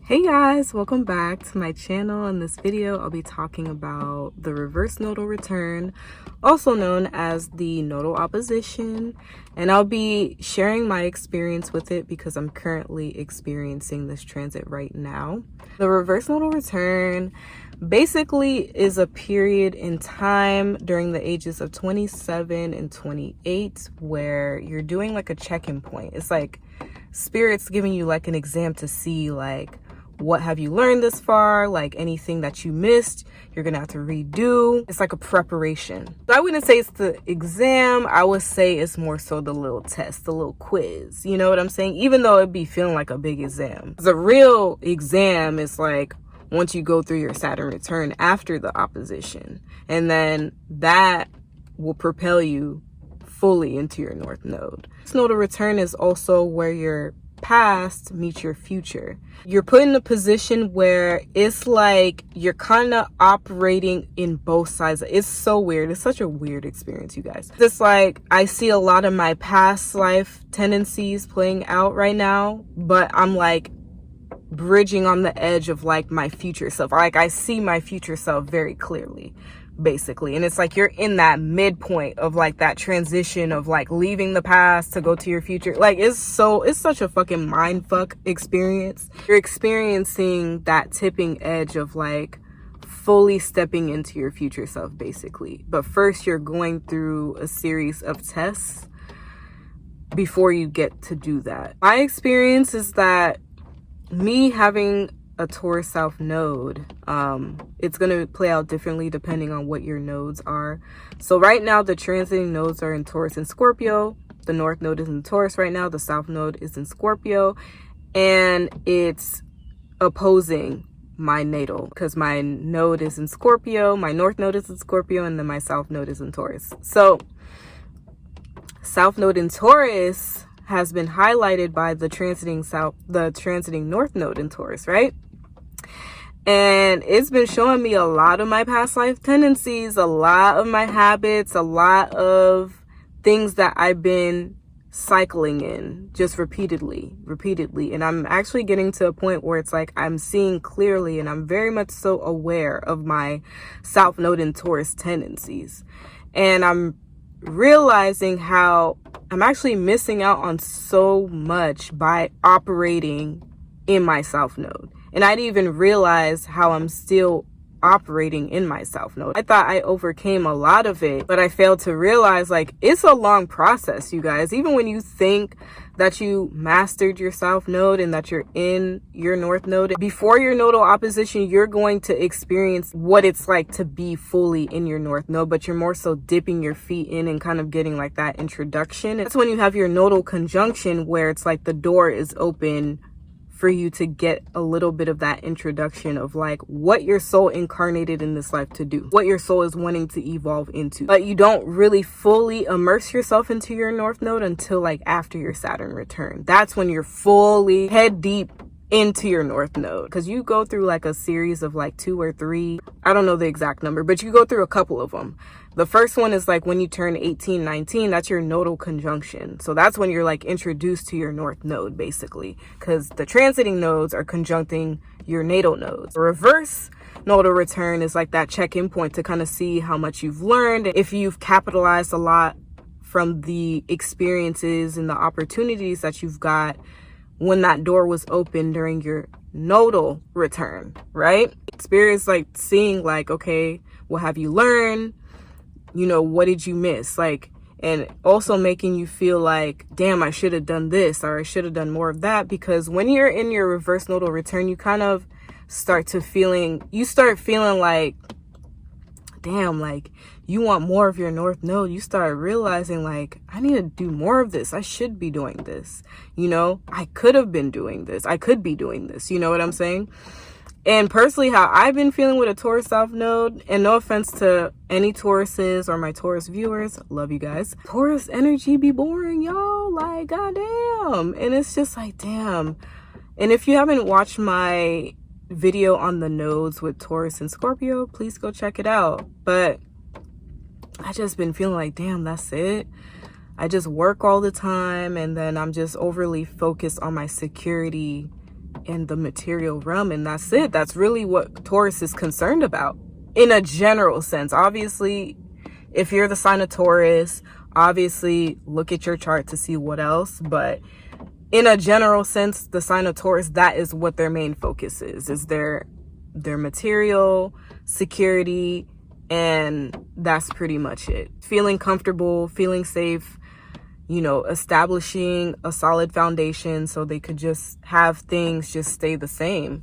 Hey guys, welcome back to my channel. In this video, I'll be talking about the reverse nodal return, also known as the nodal opposition, and I'll be sharing my experience with it because I'm currently experiencing this transit right now. The reverse nodal return basically is a period in time during the ages of 27 and 28 where you're doing like a check-in point. It's like Spirit's giving you like an exam to see like, what have you learned this far? Like anything that you missed, you're gonna have to redo. It's like a preparation. So I wouldn't say it's the exam. I would say it's more so the little test, the little quiz. You know what I'm saying? Even though it'd be feeling like a big exam. The real exam is like once you go through your Saturn return after the opposition. And then that will propel you fully into your North Node. This nodal return is also where your past meets your future. You're put in a position where it's like you're kind of operating in both sides. It's so weird. It's such a weird experience, you guys. It's like I see a lot of my past life tendencies playing out right now, but I'm like bridging on the edge of like my future self. Like I see my future self very clearly, basically. And it's like you're in that midpoint of like that transition of like leaving the past to go to your future. Like it's such a fucking mind fuck experience. You're experiencing that tipping edge of like fully stepping into your future self, basically. But first you're going through a series of tests before you get to do that. My experience is that me having a Taurus South node, it's going to play out differently depending on what your nodes are. So right now the transiting nodes are in Taurus and Scorpio. The North node is in Taurus right now. The South node is in Scorpio, and it's opposing my natal because my node is in Scorpio, my North node is in Scorpio, and then my South node is in Taurus. So South node in Taurus has been highlighted by the transiting North node in Taurus, right? And it's been showing me a lot of my past life tendencies, a lot of my habits, a lot of things that I've been cycling in just repeatedly. And I'm actually getting to a point where it's like I'm seeing clearly, and I'm very much so aware of my South node in Taurus tendencies. And I'm realizing how I'm actually missing out on so much by operating in my South node. And I didn't even realize how I'm still operating in my South node. I thought I overcame a lot of it, but I failed to realize like it's a long process, you guys. Even when you think that you mastered your South node and that you're in your North node, before your nodal opposition, you're going to experience what it's like to be fully in your North node, but you're more so dipping your feet in and kind of getting like that introduction. That's when you have your nodal conjunction where it's like the door is open for you to get a little bit of that introduction of like what your soul incarnated in this life to do, what your soul is wanting to evolve into. But you don't really fully immerse yourself into your North node until like after your Saturn return. That's when you're fully head deep into your North node, because you go through like a series of like 2 or 3, I don't know the exact number, but you go through a couple of them. The first one is like when you turn 18, 19, that's your nodal conjunction. So that's when you're like introduced to your North node, basically, because the transiting nodes are conjuncting your natal nodes. The reverse nodal return is like that check-in point to kind of see how much you've learned, if you've capitalized a lot from the experiences and the opportunities that you've got when that door was open during your nodal return, right? Spirit's like seeing like, okay, what have you learned? You know, what did you miss? Like, and also making you feel like, damn, I should have done this, or I should have done more of that. Because when you're in your reverse nodal return, you kind of start feeling like, damn, like you want more of your North node. You start realizing like, I need to do more of this. I should be doing this. You know, I could have been doing this. I could be doing this. You know what I'm saying? And personally, how I've been feeling with a Taurus South node, and no offense to any Tauruses or my Taurus viewers, love you guys. Taurus energy be boring, y'all. Like, goddamn. And it's just like, damn. And if you haven't watched my video on the nodes with Taurus and Scorpio, please go check it out. But I just been feeling like, damn, that's it. I just work all the time, and then I'm just overly focused on my security and the material realm, and that's it. That's really what Taurus is concerned about in a general sense. Obviously, if you're the sign of Taurus, obviously look at your chart to see what else, but in a general sense, the sign of Taurus, that is what their main focus is their material security, and that's pretty much it. Feeling comfortable, feeling safe, you know, establishing a solid foundation so they could just have things just stay the same.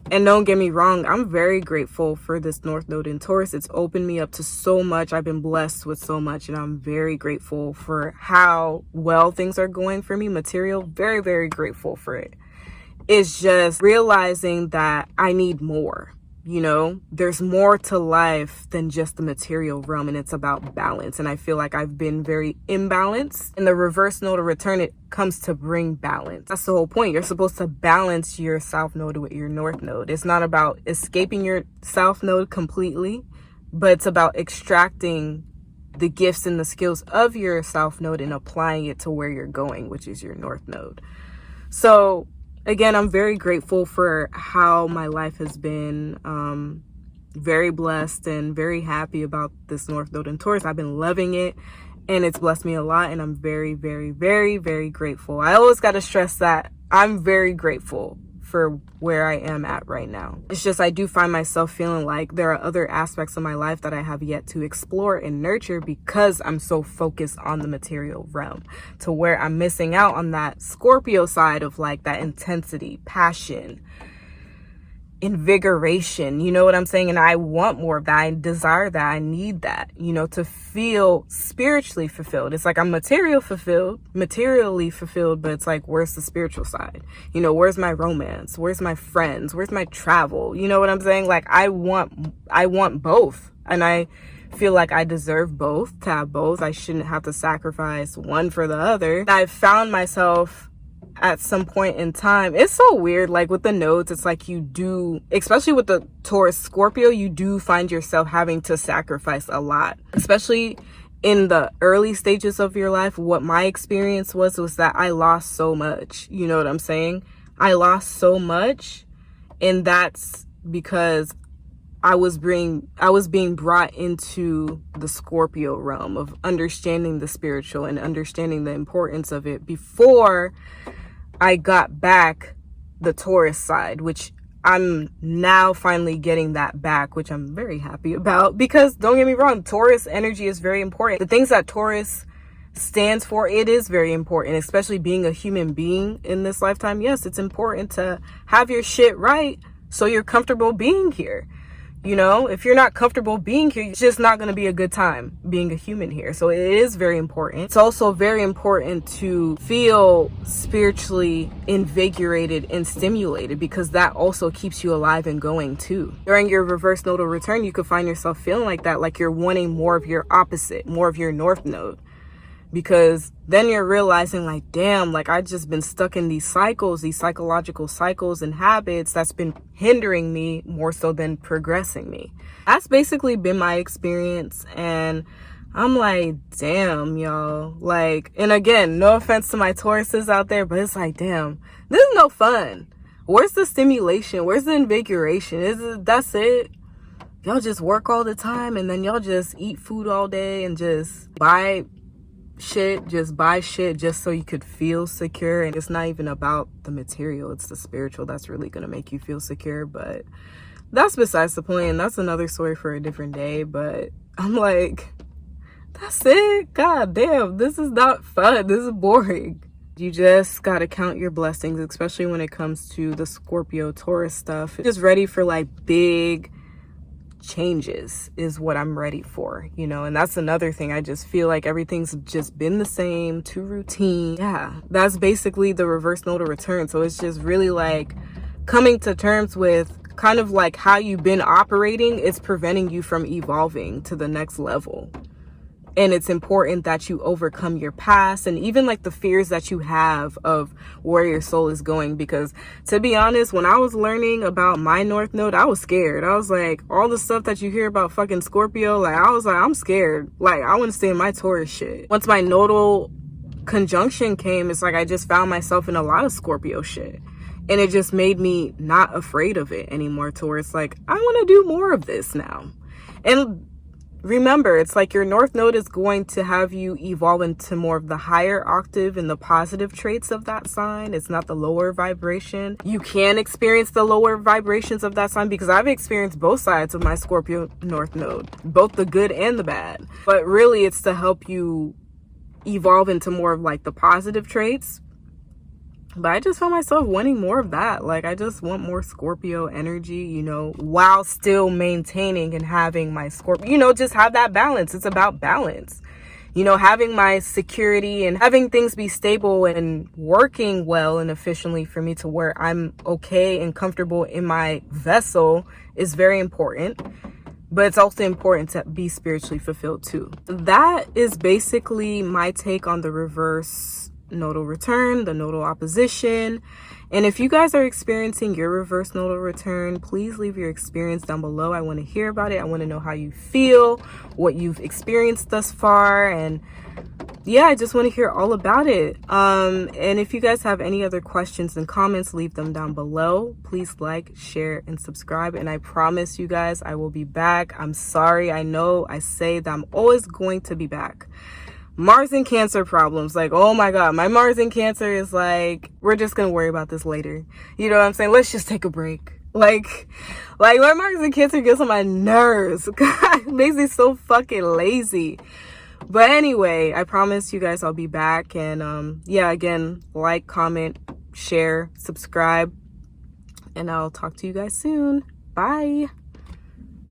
And don't get me wrong, I'm very grateful for this North Node in Taurus. It's opened me up to so much. I've been blessed with so much, and I'm very grateful for how well things are going for me. Material, very, very grateful for it. It's just realizing that I need more. You know, there's more to life than just the material realm, and it's about balance. And I feel like I've been very imbalanced. In the reverse node of return, it comes to bring balance. That's the whole point. You're supposed to balance your south node with your north node. It's not about escaping your south node completely, but it's about extracting the gifts and the skills of your south node and applying it to where you're going, which is your north node. So again, I'm very grateful for how my life has been. Very blessed and very happy about this North Node in Taurus. I've been loving it, and it's blessed me a lot, and I'm very, very, very, very grateful. I always got to stress that I'm very grateful for where I am at right now. It's just I do find myself feeling like there are other aspects of my life that I have yet to explore and nurture because I'm so focused on the material realm, to where I'm missing out on that Scorpio side of like that intensity, passion, invigoration, you know what I'm saying? And I want more of that. I desire that. I need that, you know, to feel spiritually fulfilled. It's like I'm materially fulfilled, but it's like, where's the spiritual side? You know, where's my romance? Where's my friends? Where's my travel? You know what I'm saying? Like I want both. And I feel like I deserve both, to have both. I shouldn't have to sacrifice one for the other. I've found myself at some point in time, it's so weird, like with the nodes, it's like you do, especially with the Taurus Scorpio, you do find yourself having to sacrifice a lot, especially in the early stages of your life. What my experience was that I lost so much, you know what I'm saying? I lost so much, and that's because I was being brought into the Scorpio realm of understanding the spiritual and understanding the importance of it before I got back the Taurus side, which I'm now finally getting that back, which I'm very happy about, because don't get me wrong, Taurus energy is very important. The things that Taurus stands for, it is very important, especially being a human being in this lifetime. Yes, it's important to have your shit right so you're comfortable being here. You know, if you're not comfortable being here, it's just not going to be a good time being a human here. So it is very important. It's also very important to feel spiritually invigorated and stimulated, because that also keeps you alive and going too. During your reverse nodal return, you could find yourself feeling like that, like you're wanting more of your opposite, more of your north node. Because then you're realizing like, damn, like I just been stuck in these cycles, these psychological cycles and habits that's been hindering me more so than progressing me. That's basically been my experience. And I'm like, damn, y'all. Like, and again, no offense to my Tauruses out there, but it's like, damn, this is no fun. Where's the stimulation? Where's the invigoration? That's it? Y'all just work all the time, and then y'all just eat food all day and just buy shit just so you could feel secure. And it's not even about the material, it's the spiritual that's really gonna make you feel secure. But that's besides the point, and that's another story for a different day. But I'm like, that's it. God damn, this is not fun. This is boring. You just gotta count your blessings, especially when it comes to the Scorpio Taurus stuff. Just ready for like big changes is what I'm ready for, you know. And that's another thing. I just feel like everything's just been the same, too routine. Yeah, that's basically the reverse nodal return. So it's just really like coming to terms with kind of like how you've been operating. It's preventing you from evolving to the next level. And it's important that you overcome your past and even like the fears that you have of where your soul is going. Because to be honest, when I was learning about my North Node, I was scared. I was like, all the stuff that you hear about fucking Scorpio, like I was like, I'm scared. Like I want to stay in my Taurus shit. Once my nodal conjunction came, it's like I just found myself in a lot of Scorpio shit. And it just made me not afraid of it anymore, to where it's like, I want to do more of this now. And remember, it's like your North Node is going to have you evolve into more of the higher octave and the positive traits of that sign. It's not the lower vibration. You can experience the lower vibrations of that sign, because I've experienced both sides of my Scorpio North Node, both the good and the bad. But really, it's to help you evolve into more of like the positive traits. But I just found myself wanting more of that. Like, I just want more Scorpio energy, you know, while still maintaining and having my Scorpio, you know, just have that balance. It's about balance, you know, having my security and having things be stable and working well and efficiently for me, to where I'm okay and comfortable in my vessel, is very important. But it's also important to be spiritually fulfilled too. That is basically my take on the reverse nodal return, the nodal opposition. And if you guys are experiencing your reverse nodal return, please leave your experience down below. I want to hear about it. I want to know how you feel, what you've experienced thus far, and yeah, I just want to hear all about it. And if you guys have any other questions and comments, leave them down below. Please like, share, and subscribe. And I promise you guys, I will be back. I'm sorry. I know I say that I'm always going to be back. Mars and Cancer problems, like, oh my god, my Mars and Cancer is like, we're just gonna worry about this later, you know what I'm saying? Let's just take a break. Like my Mars and Cancer gets on my nerves. God, it makes me so fucking lazy. But anyway, I promise you guys I'll be back. And yeah, again, like, comment, share, subscribe, and I'll talk to you guys soon. Bye.